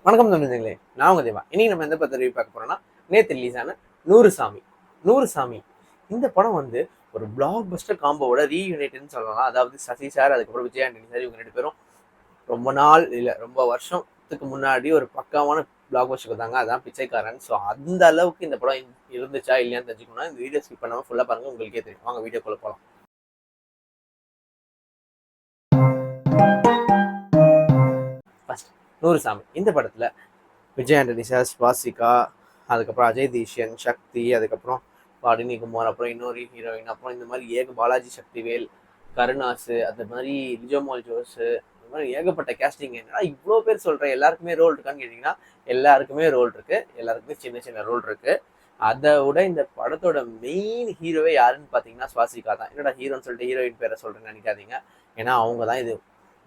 வணக்கம் தமிழ்ங்களே, நான் உங்க தேவா. இன்னைக்கு நம்ம எந்த படத்தை ரிவ்யூ பார்க்க போறோம்னா, நேத்து ரிலீஸ் ஆன நூறு சாமி. நூறு சாமி இந்த படம் வந்து ஒரு பிளாக் பஸ்டர் காம்போவோட ரீயூனைட்னு சொல்லலாம். அதாவது சசி சார், அதுக்கப்புறம் விஜய் ஆண்டனி சார், இவங்க ரெண்டு பேரும் ரொம்ப நாள் இல்லை ரொம்ப வருஷத்துக்கு முன்னாடி ஒரு பக்காவான பிளாக் பஸ்டர் கொடுத்தாங்க. அதான் பிச்சைக்காரன். ஸோ அந்த அளவுக்கு இந்த படம் இருந்துச்சா இல்லையான்னு தெரிஞ்சுக்கணும்னா இந்த வீடியோ ஸ்கிப் பண்ணாமல் ஃபுல்லாக பாருங்க, உங்களுக்கே தெரியும். வாங்க வீடியோக்குள்ள போகலாம். ஃபர்ஸ்ட் நூறு சாமி இந்த படத்துல விஜய் ஆண்டனி சார், ஸ்வாசிகா, அதுக்கப்புறம் அஜய் தேஷ்யன், சக்தி, அதுக்கப்புறம் வாடினி குமார், அப்புறம் இன்னொரு ஹீரோயின், அப்புறம் இந்த மாதிரி பாலாஜி சக்திவேல், கருணாசு, அந்த மாதிரி லிஜோமால் ஜோஸ், இந்த மாதிரி ஏகப்பட்ட கேஸ்டிங். என்னன்னா இவ்வளோ பேர் சொல்கிறேன், எல்லாருக்குமே ரோல் இருக்கான்னு கேட்டிங்கன்னா எல்லாருக்குமே ரோல் இருக்கு, எல்லாருக்குமே சின்ன சின்ன ரோல் இருக்கு. அதை விட இந்த படத்தோட மெயின் ஹீரோவே யாருன்னு பார்த்தீங்கன்னா ஸ்வாசிகா தான். என்னடா ஹீரோன்னு சொல்லிட்டு ஹீரோயின் பேரை சொல்கிறேன்னு நினைக்காதீங்க. ஏன்னா அவங்க தான் இது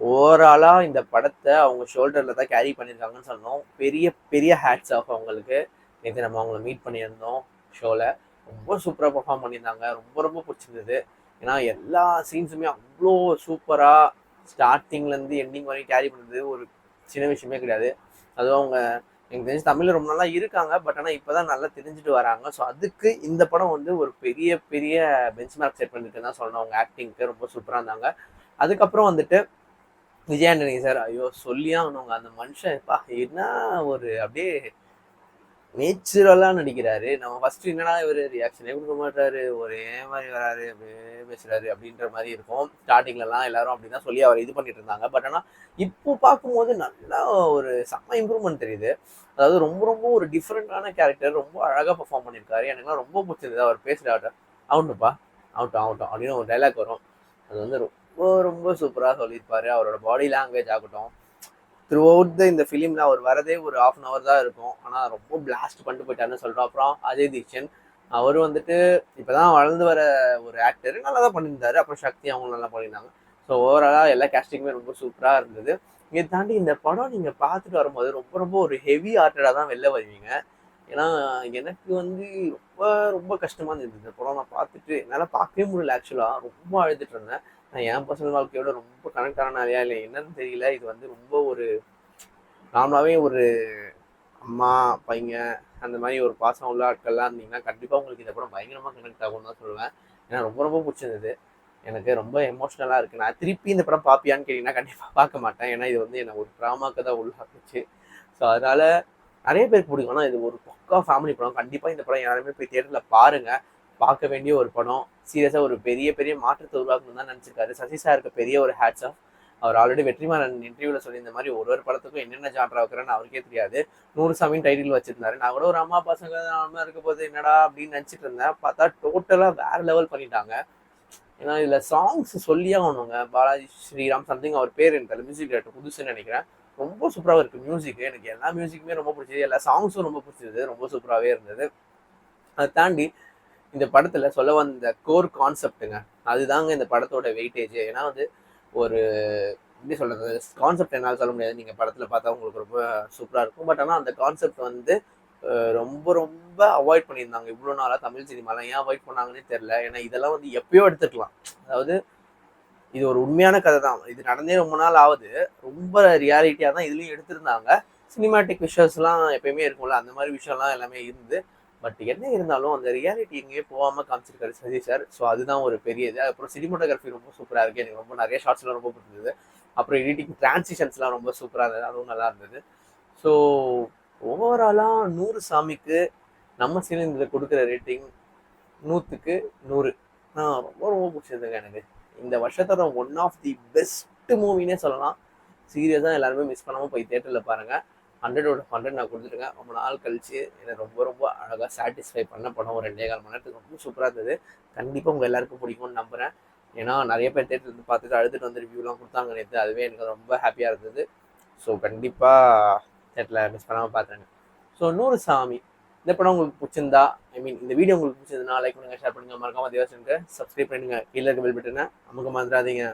ஓவராலாக இந்த படத்தை அவங்க ஷோல்டரில் தான் கேரி பண்ணியிருக்காங்கன்னு சொன்னோம். பெரிய பெரிய ஹேட்ஸ் ஆஃப் அவங்களுக்கு. நேற்று நம்ம அவங்கள மீட் பண்ணியிருந்தோம் ஷோவில். ரொம்ப சூப்பராக பர்ஃபார்ம் பண்ணியிருந்தாங்க. ரொம்ப ரொம்ப பிடிச்சிருந்தது. ஏன்னா எல்லா சீன்ஸுமே அவ்வளோ சூப்பராக ஸ்டார்டிங்லேருந்து எண்டிங் வரையும் கேரி பண்ணுறது ஒரு சின்ன விஷயமே கிடையாது. அதுவும் அவங்க எனக்கு தெரிஞ்சு தமிழில் ரொம்ப நல்லா இருக்காங்க, பட் ஆனால் இப்போ தான் நல்லா தெரிஞ்சுட்டு வராங்க. ஸோ அதுக்கு இந்த படம் வந்து ஒரு பெரிய பெரிய பெஞ்ச் மார்க் செட் பண்ணிட்டு தான் சொல்லணும். அவங்க ஆக்டிங்க்கு ரொம்ப சூப்பராக இருந்தாங்க. அதுக்கப்புறம் வந்துட்டு விஜய் ஆண்டனி சார், ஐயோ சொல்லியா அவனுங்க அந்த மனுஷன் என்ன ஒரு அப்படியே நேச்சுரலா நடிக்கிறாரு. நம்ம ஃபர்ஸ்ட் என்னடா இவர் ரியாக்ஷனே கொடுக்க மாட்டாரு, ஒரே மாதிரி வராரு, அப்படியே பேசுறாரு அப்படின்ற மாதிரி இருக்கும். ஸ்டார்டிங்லலாம் எல்லாரும் அப்படிதான் சொல்லி அவர் இது பண்ணிட்டு இருந்தாங்க. பட் ஆனால் இப்போ பார்க்கும்போது நல்லா ஒரு செம்ம இம்ப்ரூவ்மெண்ட் தெரியுது. அதாவது ரொம்ப ரொம்ப ஒரு டிஃப்ரெண்டான கேரக்டர், ரொம்ப அழகாக பெர்ஃபார்ம் பண்ணியிருக்காரு. எனக்குலாம் ரொம்ப பிடிச்சிருந்தது அவர் பேசுகிறாரு. அவுட்டுப்பா அவுட்டும் அவுட்டும் அப்படின்னு ஒரு டைலாக் வரும். அது வந்து ரொம்ப ரொம்ப சூப்பராக சொல்லியிருப்பாரு. அவரோட பாடி லாங்குவேஜ் ஆகட்டும், த்ரூ அவுட் இந்த ஃபிலிமில் அவர் வரதே ஒரு ½ அன் அவர் தான் இருக்கும். ஆனால் ரொம்ப பிளாஸ்ட் பண்ணிட்டு போயிட்டாருன்னு சொல்கிறோம். அப்புறம் அஜய் தீக்ஷன், அவர் வந்துட்டு இப்போ தான் வளர்ந்து வர ஒரு ஆக்டர், நல்லா தான் பண்ணியிருந்தாரு. அப்புறம் சக்தி அவங்களும் நல்லா பண்ணியிருந்தாங்க. ஸோ ஓவராலாக எல்லா கேஸ்டிங்குமே ரொம்ப சூப்பராக இருந்தது. இதை தாண்டி இந்த படம் நீங்கள் பார்த்துட்டு வரும்போது ரொம்ப ரொம்ப ஒரு ஹெவி ஹார்ட்டடாக தான் வெளில வருவீங்க. ஏன்னா எனக்கு வந்து ரொம்ப ரொம்ப கஷ்டமாக இருந்தது இந்த படம். நான் பார்த்துட்டு என்னால் பார்க்கவே முடியல. ஆக்சுவலாக ரொம்ப அழுதுட்டு இருந்தேன். நான் என் பர்சனல் வாழ்க்கையோட ரொம்ப கனெக்ட் ஆனாலையா இல்லை என்னன்னு தெரியல. இது வந்து ரொம்ப ஒரு நார்மலாகவே ஒரு அம்மா பையன் அந்த மாதிரி ஒரு பாசம் உள்ள ஆட்கள்லாம் இருந்தீங்கன்னா கண்டிப்பாக உங்களுக்கு இந்த படம் பயங்கரமாக கனெக்ட் ஆகும்னு தான் சொல்லுவேன். ஏன்னா ரொம்ப ரொம்ப பிடிச்சிருந்தது. எனக்கு ரொம்ப எமோஷ்னலாக இருக்குது. நான் திருப்பி இந்த படம் பார்ப்பியான்னு கேட்டிங்கன்னா கண்டிப்பாக பார்க்க மாட்டேன். ஏன்னா இது வந்து என்னை ஒரு ட்ராமாக்கு தான் உள்ளாக்குச்சு. ஸோ அதனால் நிறைய பேருக்கு பிடிக்கும். ஆனால் இது ஒரு பக்கா ஃபேமிலி படம். கண்டிப்பாக இந்த படம் யாருமே போய் தியேட்டரில் பாருங்கள். பார்க்க வேண்டிய ஒரு படம். சீரியஸாக ஒரு பெரிய பெரிய மாற்றத்தை உருவாக்கணும்னு தான் நினச்சிருக்காரு. சசி சாருக்கு பெரிய ஒரு ஹேட்ஸ் ஆஃப். அவர் ஆல்ரெடி வெற்றிமாறன் இன்டர்வியூவில் சொல்லியிருந்த மாதிரி ஒரு படத்துக்கும் என்னென்ன ஜான்ரா வைக்கிறேன்னு அவருக்கே தெரியாது. 100 சாமின்னு டைட்டில் வச்சிருந்தாரு. நான் கூட ஒரு அம்மா பசங்க நார்மலாக இருக்க போது என்னடா அப்படின்னு நினச்சிட்டு இருந்தேன். பார்த்தா டோட்டலாக வேற லெவல் பண்ணிட்டாங்க. ஏன்னா இதில் சாங்ஸ் சொல்லியே ஆகணுங்க. பாலாஜி ஸ்ரீராம் சம்திங் அவர் பேர் எனக்கு மியூசிக் டேரக்டர் புதுசுன்னு நினைக்கிறேன். ரொம்ப சூப்பராக இருக்குது மியூசிக். எனக்கு எல்லா மியூசிக்குமே ரொம்ப பிடிச்சது. எல்லா சாங்ஸும் ரொம்ப பிடிச்சது. ரொம்ப சூப்பராகவே இருந்தது. அதை தாண்டி இந்த படத்தில் சொல்ல வந்த கோர் கான்செப்டுங்க, அதுதாங்க இந்த படத்தோட வெயிட்டேஜ். ஏன்னா வந்து ஒரு எப்படி சொல்கிறது, கான்செப்ட் என்னால் சொல்ல முடியாது. நீங்கள் படத்தில் பார்த்தா உங்களுக்கு ரொம்ப சூப்பராக இருக்கும். பட் ஆனால் அந்த கான்செப்ட் வந்து ரொம்ப ரொம்ப அவாய்ட் பண்ணியிருந்தாங்க இவ்வளோ நாளாக தமிழ் சினிமாலாம். ஏன் அவாய்ட் பண்ணாங்கன்னே தெரில. ஏன்னா இதெல்லாம் வந்து எப்பயோ எடுத்துக்கலாம். அதாவது இது ஒரு உண்மையான கதை தான். இது நடந்தே ரொம்ப நாள் ஆகுது. ரொம்ப ரியாலிட்டியாக தான் இதுலேயும் எடுத்திருந்தாங்க. சினிமாட்டிக் விஷயம்ஸ்லாம் எப்பயுமே இருக்கும்ல, அந்த மாதிரி விஷயம்லாம் எல்லாமே இருந்து. பட் என்ன இருந்தாலும் அந்த ரியாலிட்டி எங்கேயே போகாமல் காமிச்சிருக்காரு சசி சார். ஸோ அதுதான் ஒரு பெரிய இது. அப்புறம் சினிமோட்டோகிராஃபி ரொம்ப சூப்பராக இருக்குது. எனக்கு ரொம்ப நிறைய ஷார்ட்ஸ்லாம் ரொம்ப பிடிச்சது. அப்புறம் எடிட்டிங் டிரான்சிஷன்ஸ்லாம் ரொம்ப சூப்பராக இருந்தது. அதுவும் நல்லா இருந்தது. ஸோ ஓவராலாக 100 சாமிக்கு நம்ம சினிமாவில் கொடுக்குற ரேட்டிங் 100க்கு 100. ரொம்ப ரொம்ப பிடிச்சதுங்க எனக்கு. இந்த வருஷத்தோட ஒன் ஆஃப் தி பெஸ்ட் மூவினே சொல்லலாம். சீரியஸாக எல்லாருமே மிஸ் பண்ணாமல் போய் தேட்டரில் பாருங்கள். 100/100 நான் கொடுத்துருக்கேன். ரொம்ப நாள் கழிச்சு என்னை ரொம்ப ரொம்ப அழகாக சாட்டிஸ்ஃபை பண்ண படம். ஒரு 2.25 மணி நேரத்துக்கு ரொம்ப சூப்பராக இருந்தது. கண்டிப்பாக உங்கள் எல்லாருக்கும் பிடிக்கும்னு நம்புகிறேன். ஏன்னா நிறைய பேர் தேட்டர் இருந்து பார்த்துட்டு அழுதுட்டு வந்து ரிவ்யூலாம் கொடுத்தாங்க நேற்று. அதுவே எனக்கு ரொம்ப ஹாப்பியாக இருந்தது. ஸோ கண்டிப்பாக தேட்டரில் மிஸ் பண்ணாமல் பார்த்துருங்க. ஸோ 100 சாமி இந்த படம் உங்களுக்கு பிடிச்சிருந்தா, இந்த வீடியோ உங்களுக்கு பிடிச்சிருந்தா லைக் பண்ணுங்கள், ஷேர் பண்ணுங்கள், மறக்காம தேவசனுக்கு சப்ஸ்கிரைப் பண்ணுங்கள். கீழே இருக்க பெல் பட்டனை அமுக்க மறந்துடாதீங்க.